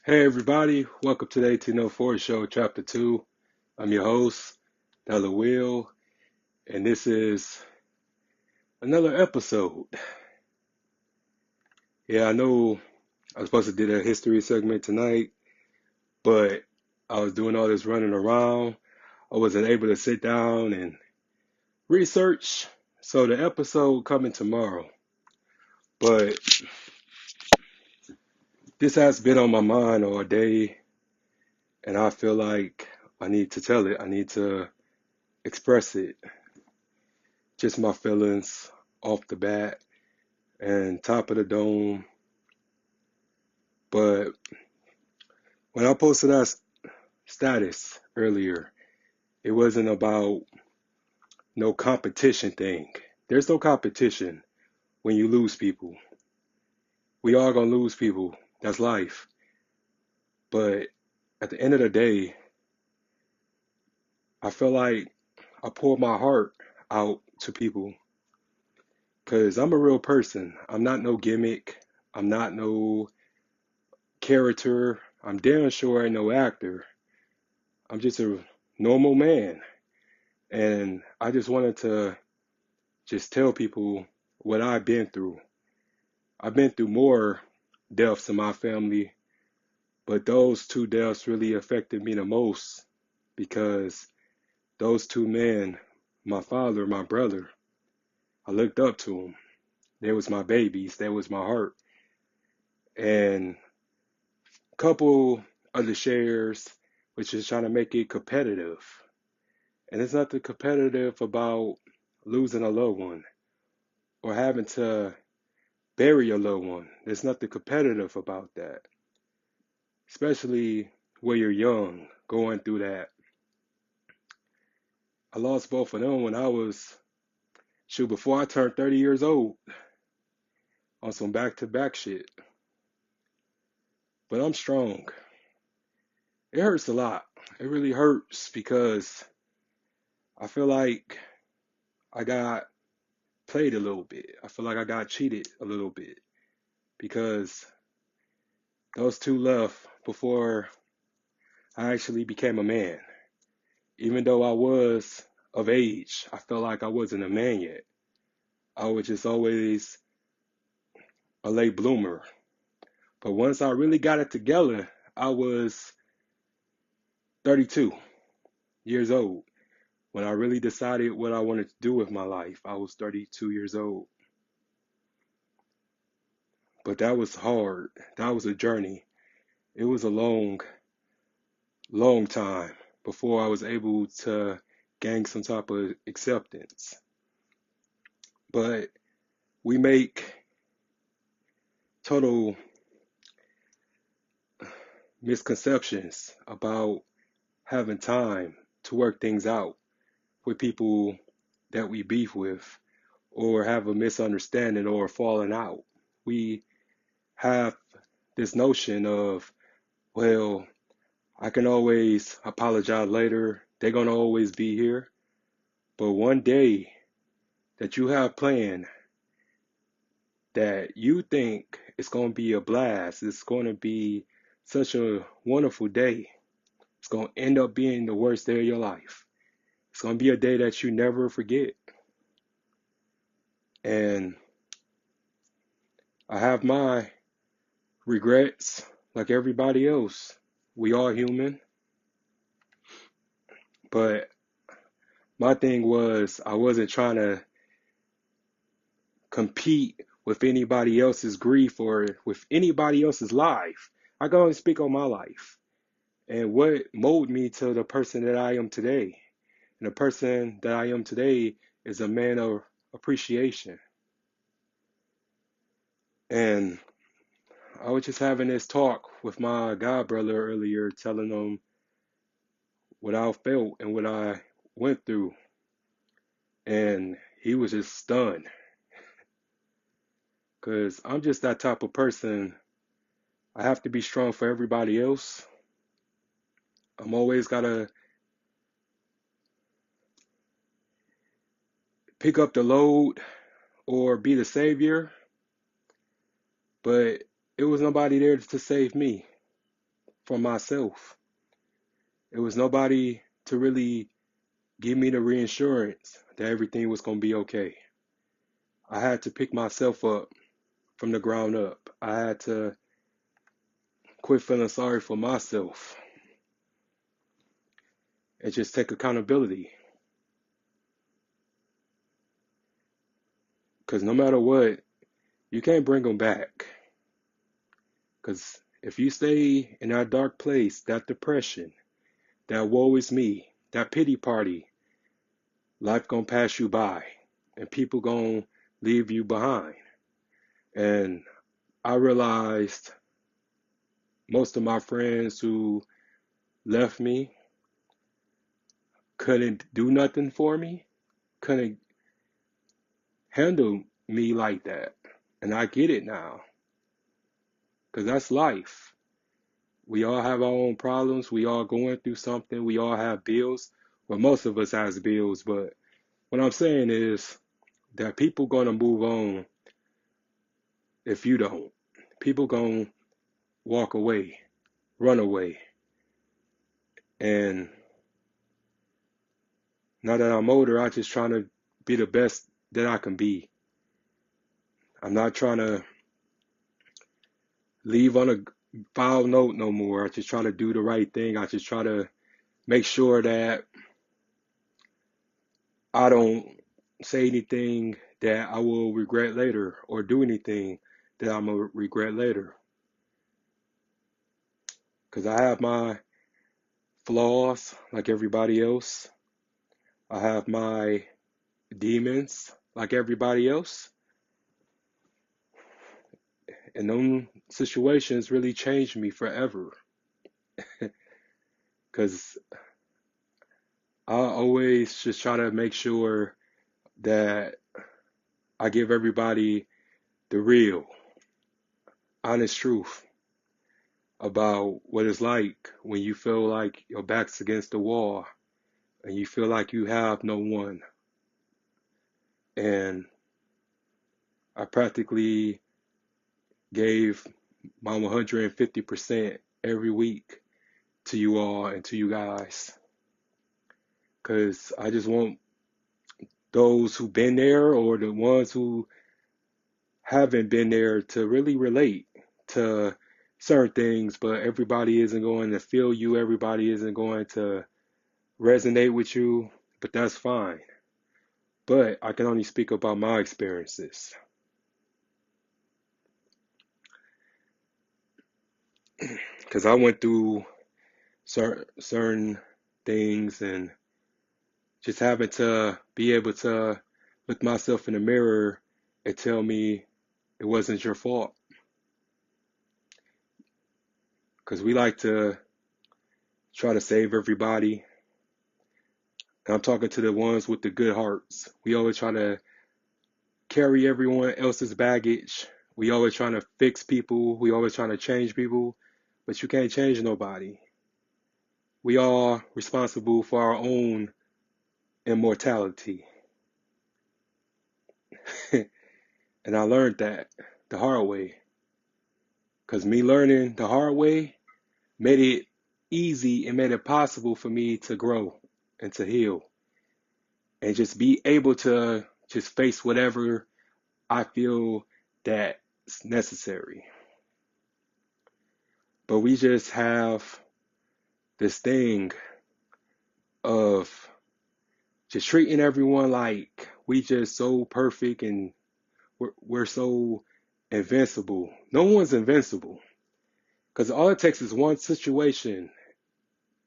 Hey everybody, welcome to the 1804 Show, Chapter 2. I'm your host, Tyler Will, and this is another episode. Yeah, I know I was supposed to do a history segment tonight, but I was doing all this running around. I wasn't able to sit down and research, so the episode coming tomorrow. But this has been on my mind all day, and I feel like I need to tell it. I need to express it. Just my feelings off the bat and top of the dome. But when I posted that status earlier, it wasn't about no competition thing. There's no competition when you lose people. We all gonna lose people. That's life. But at the end of the day, I feel like I pour my heart out to people because I'm a real person. I'm not no gimmick. I'm not no character. I'm damn sure I ain't no actor. I'm just a normal man. And I just wanted to just tell people what I've been through. I've been through more deaths in my family, but those two deaths really affected me the most because those two men, my father, my brother, I looked up to them. They was my babies. They was my heart. And a couple of the shares, which is trying to make it competitive. And it's nothing competitive about losing a loved one or having to bury your loved one. There's nothing competitive about that, especially when you're young, going through that. I lost both of them when I was, shoot, before I turned 30 years old on some back to back shit. But I'm strong. It hurts a lot. It really hurts because I feel like I got played a little bit. I feel like I got cheated a little bit because those two left before I actually became a man. Even though I was of age, I felt like I wasn't a man yet. I was just always a late bloomer. But once I really got it together, I was 32 years old. When I really decided what I wanted to do with my life, I was 32 years old. But that was hard. That was a journey. It was a long, long time before I was able to gain some type of acceptance. But we make total misconceptions about having time to work things out with people that we beef with or have a misunderstanding or a falling out. We have this notion of, well, I can always apologize later. They're going to always be here. But one day that you have planned that you think it's going to be a blast, it's going to be such a wonderful day, it's going to end up being the worst day of your life. It's going to be a day that you never forget. And I have my regrets like everybody else. We are human. But my thing was, I wasn't trying to compete with anybody else's grief or with anybody else's life. I can only speak on my life and what molded me to the person that I am today. And the person that I am today is a man of appreciation. And I was just having this talk with my god brother earlier, telling him what I felt and what I went through. And he was just stunned because I'm just that type of person. I have to be strong for everybody else. I'm always got to pick up the load or be the savior, but it was nobody there to save me. from myself. It was nobody to really give me the reassurance that everything was going to be okay. I had to pick myself up from the ground up. I had to quit feeling sorry for myself and just take accountability. Because no matter what, you can't bring them back. Because if you stay in that dark place, that depression, that woe is me, that pity party, life gonna pass you by and people gonna leave you behind. And I realized most of my friends who left me couldn't do nothing for me, couldn't handle me like that. And I get it now, because that's life. We all have our own problems. We all going through something. We all have bills. Well, most of us has bills, but what I'm saying is that people gonna move on if you don't. People gonna walk away, run away. And now that I'm older, I just trying to be the best that I can be. I'm not trying to leave on a foul note no more. I just try to do the right thing. I just try to make sure that I don't say anything that I will regret later or do anything that I'm going to regret later. Because I have my flaws like everybody else. I have my demons like everybody else. And them situations really changed me forever. Because I always just try to make sure that I give everybody the real, honest truth about what it's like when you feel like your back's against the wall and you feel like you have no one. And I practically gave my 150% every week to you all and to you guys. Because I just want those who've been there or the ones who haven't been there to really relate to certain things, but everybody isn't going to feel you, everybody isn't going to resonate with you, but that's fine. But I can only speak about my experiences. Because I went through certain things and just having to be able to look myself in the mirror and tell me it wasn't your fault. Because we like to try to save everybody. And I'm talking to the ones with the good hearts. We always try to carry everyone else's baggage. We always trying to fix people. We always trying to change people. But you can't change nobody. We are responsible for our own immortality. And I learned that the hard way. Because me learning the hard way made it easy and made it possible for me to grow and to heal and just be able to just face whatever I feel that's necessary. But we just have this thing of just treating everyone like we just so perfect and we're so invincible. No one's invincible because all it takes is one situation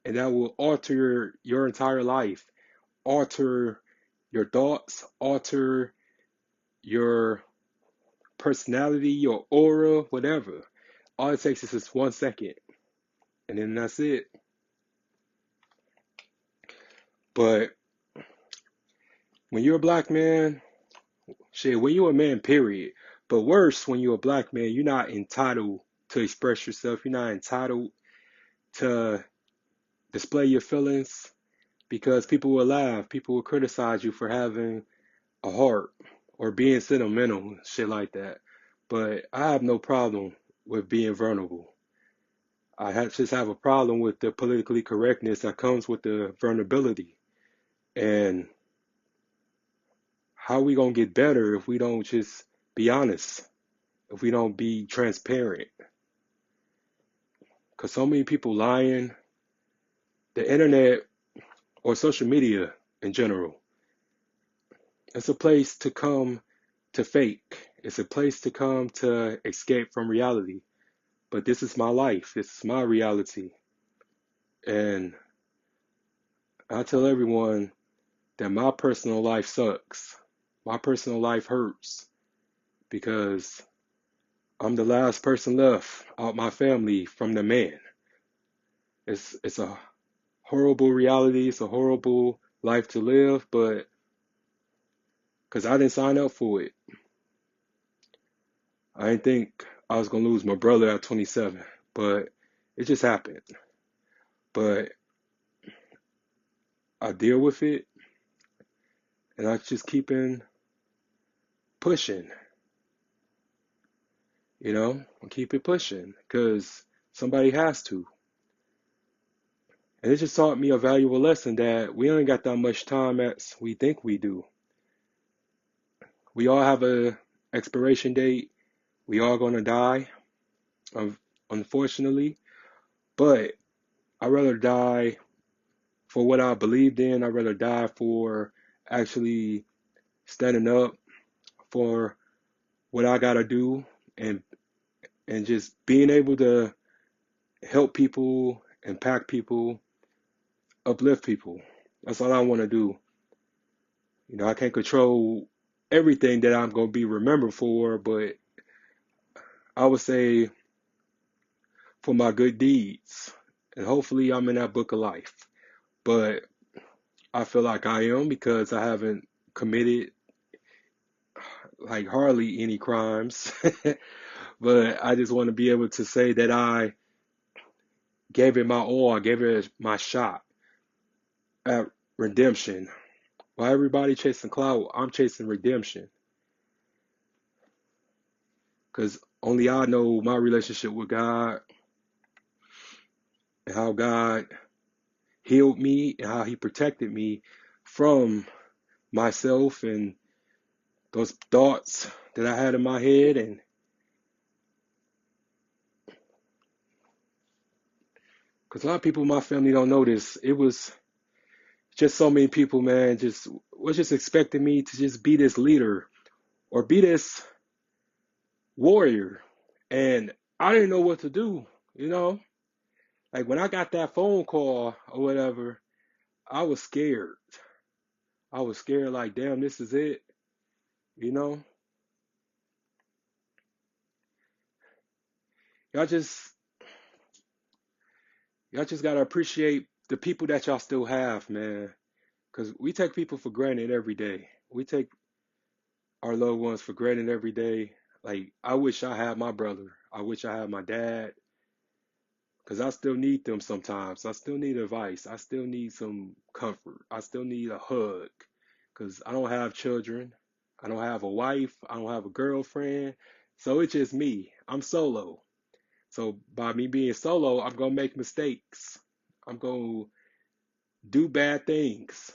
and that will alter your entire life, alter your thoughts, alter your personality, your aura, whatever. All it takes is just 1 second and then that's it. But when you're a black man, shit, when you're a man, period. But worse, when you're a black man, you're not entitled to express yourself. You're not entitled to display your feelings because people will laugh. People will criticize you for having a heart or being sentimental, shit like that. But I have no problem with being vulnerable. just have a problem with the politically correctness that comes with the vulnerability. And how we gonna get better if we don't just be honest, if we don't be transparent? Because so many people lying, the internet or social media in general, it's a place to come to fake. It's a place to come to escape from reality. But this is my life. This is my reality. And I tell everyone that my personal life sucks. My personal life hurts because I'm the last person left out my family from the man. It's a horrible reality. It's a horrible life to live, but because I didn't sign up for it. I didn't think I was gonna lose my brother at 27, but it just happened. But I deal with it, and I just keeping pushing. I keep it pushing because somebody has to. And it just taught me a valuable lesson that we ain't got that much time as we think we do. We all have a expiration date. We all gonna die, unfortunately. But I'd rather die for what I believed in. I'd rather die for actually standing up for what I gotta do, and just being able to help people, impact people, uplift people. That's all I want to do. I can't control everything that I'm gonna be remembered for, but I would say for my good deeds, and hopefully I'm in that book of life. But I feel like I am because I haven't committed like hardly any crimes. But I just want to be able to say that I gave it my all. I gave it my shot at redemption. While everybody chasing clout, I'm chasing redemption. Because only I know my relationship with God and how God healed me and how He protected me from myself and those thoughts that I had in my head. And because a lot of people in my family don't know this, it was just so many people, man, just was just expecting me to just be this leader or be this warrior. And I didn't know what to do, you know? Like when I got that phone call or whatever, I was scared. I was scared like, damn, this is it, you know? Y'all just y'all just gotta appreciate the people that y'all still have, man. Cause we take people for granted every day. We take our loved ones for granted every day. Like I wish I had my brother. I wish I had my dad. Cause I still need them sometimes. I still need advice. I still need some comfort. I still need a hug. Cause I don't have children. I don't have a wife. I don't have a girlfriend. So it's just me. I'm solo. So by me being solo, I'm gonna make mistakes. I'm gonna do bad things.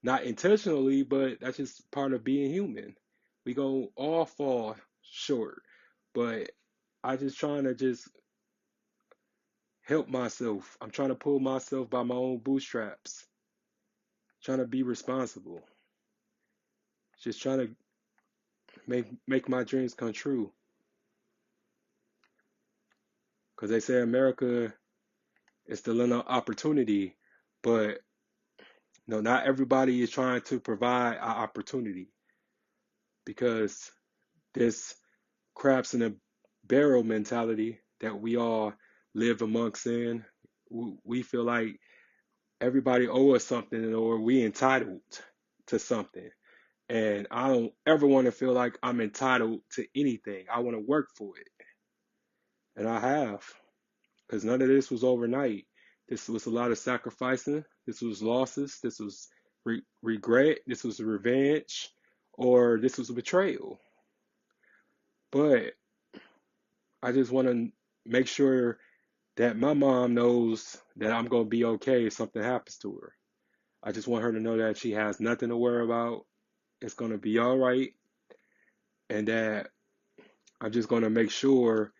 Not intentionally, but that's just part of being human. We gonna all fall short. But I just trying to just help myself. I'm trying to pull myself by my own bootstraps. Trying to be responsible. Just trying to make my dreams come true. Cause they say America is the land of opportunity, but no, not everybody is trying to provide an opportunity because this crabs in a barrel mentality that we all live amongst in. We feel like everybody owes us something or we entitled to something. And I don't ever want to feel like I'm entitled to anything. I want to work for it. And I have. Because none of this was overnight. This was a lot of sacrificing. This was losses. This was regret. This was revenge. Or this was a betrayal. But I just want to make sure that my mom knows that I'm going to be okay if something happens to her. I just want her to know that she has nothing to worry about. It's going to be all right. And that I'm just going to make sure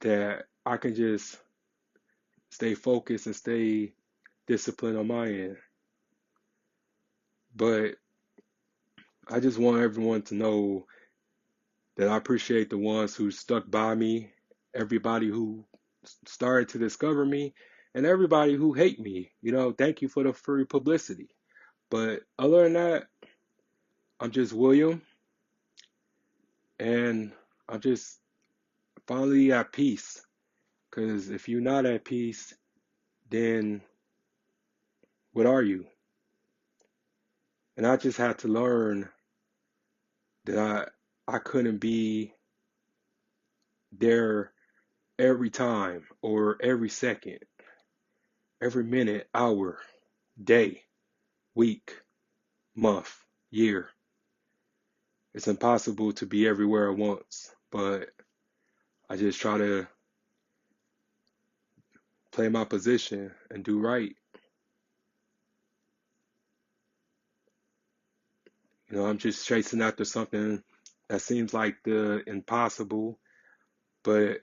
that I can just stay focused and stay disciplined on my end. But I just want everyone to know that I appreciate the ones who stuck by me, everybody who started to discover me, and everybody who hate me. Thank you for the free publicity. But other than that, I'm just William, and I'm just finally at peace. Because if you're not at peace, then what are you? And I just had to learn that I couldn't be there every time or every second, every minute, hour, day, week, month, year. It's impossible to be everywhere at once, but I just try to play my position and do right. I'm just chasing after something that seems like the impossible, but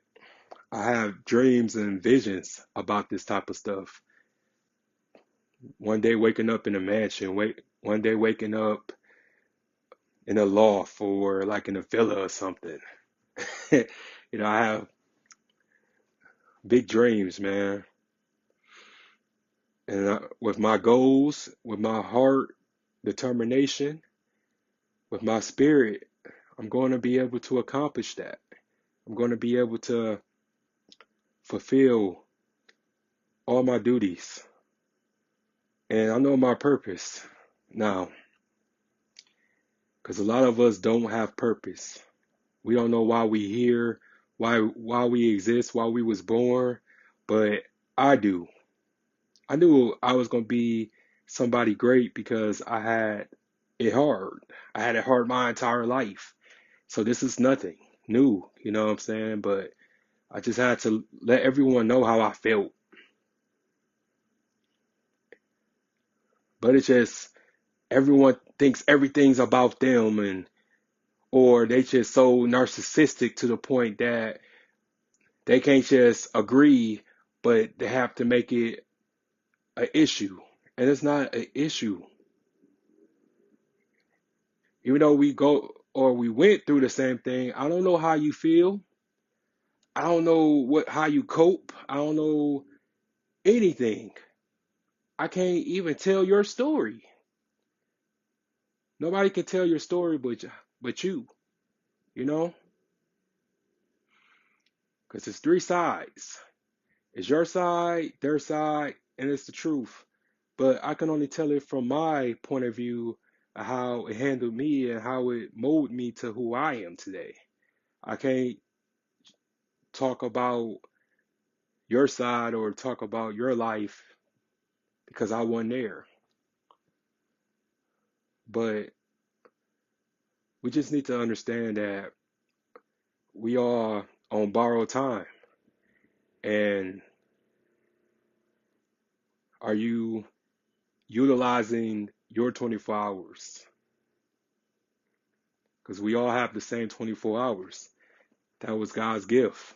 I have dreams and visions about this type of stuff. One day waking up in a mansion, one day waking up in a loft or like in a villa or something. I have big dreams, man. And with my goals, with my heart, determination, with my spirit, I'm going to be able to accomplish that. I'm going to be able to fulfill all my duties. And I know my purpose now, because a lot of us don't have purpose. We don't know why we here, why we exist, why we was born, but I do. I knew I was going to be somebody great because I had it hard. I had it hard my entire life. So this is nothing new, you know what I'm saying? But I just had to let everyone know how I felt. But it's just everyone thinks everything's about them, and or they just so narcissistic to the point that they can't just agree, but they have to make it an issue. And it's not an issue. Even though we go or we went through the same thing, I don't know how you feel. I don't know how you cope. I don't know anything. I can't even tell your story. Nobody can tell your story but you, you know? Because it's three sides. It's your side, their side, and it's the truth. But I can only tell it from my point of view of how it handled me and how it molded me to who I am today. I can't talk about your side or talk about your life because I wasn't there. But we just need to understand that we are on borrowed time. And are you utilizing your 24 hours? Because we all have the same 24 hours. That was God's gift.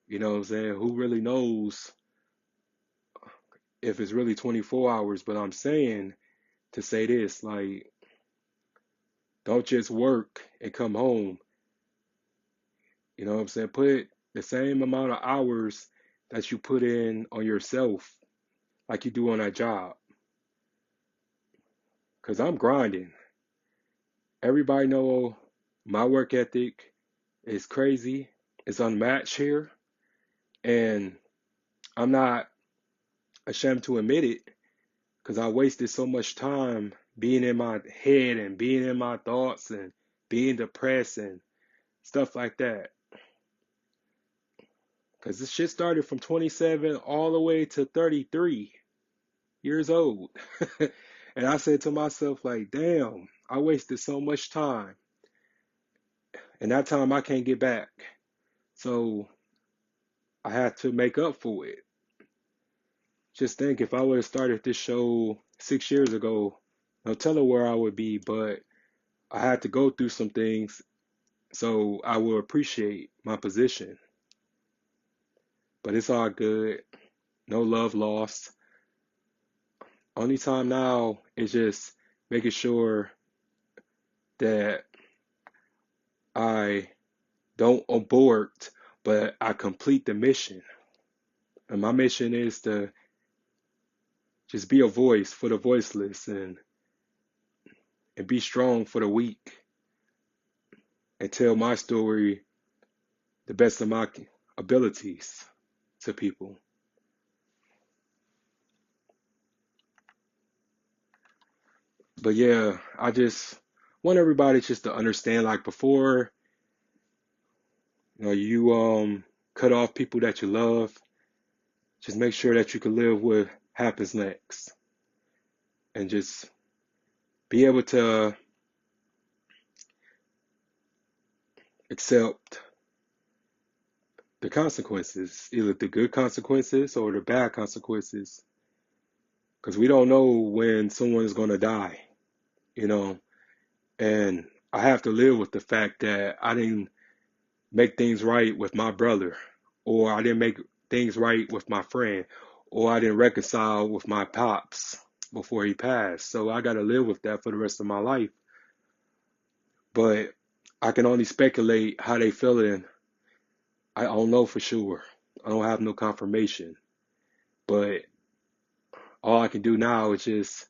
You know what I'm saying? Who really knows if it's really 24 hours? But I'm saying to say this, like, don't just work and come home. You know what I'm saying? Put the same amount of hours that you put in on yourself like you do on that job. Because I'm grinding. Everybody know my work ethic is crazy. It's unmatched here. And I'm not ashamed to admit it because I wasted so much time being in my head and being in my thoughts and being depressed and stuff like that. Because this shit started from 27 all the way to 33 years old. And I said to myself, like, damn, I wasted so much time. And that time I can't get back. So I had to make up for it. Just think if I would have started this show 6 years ago, no telling where I would be, but I had to go through some things so I will appreciate my position. But it's all good. No love lost. Only time now is just making sure that I don't abort, but I complete the mission. And my mission is to just be a voice for the voiceless and be strong for the weak and tell my story the best of my abilities to people. But yeah, I just want everybody just to understand like before, you cut off people that you love, just make sure that you can live what happens next and just be able to accept the consequences, either the good consequences or the bad consequences, because we don't know when someone's going to die, you know, and I have to live with the fact that I didn't make things right with my brother, or I didn't make things right with my friend, or I didn't reconcile with my pops before he passed. So I got to live with that for the rest of my life. But I can only speculate how they feeling. I don't know for sure. I don't have no confirmation. But all I can do now is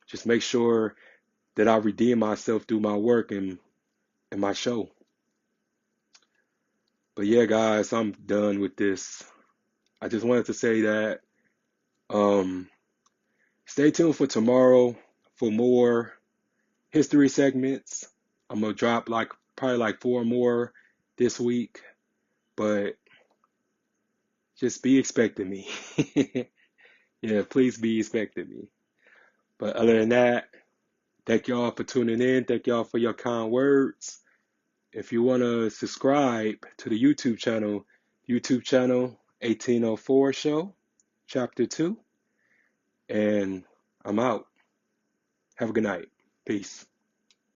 just make sure that I redeem myself through my work and my show. But yeah, guys, I'm done with this. I just wanted to say that um, stay tuned for tomorrow for more history segments. I'm gonna drop like probably like four more this week, but just be expecting me. Yeah, please be expecting me. But other than that, thank y'all for tuning in. Thank y'all for your kind words. If you want to subscribe to the YouTube channel 1804 Show, Chapter 2, and I'm out. Have a good night. Peace.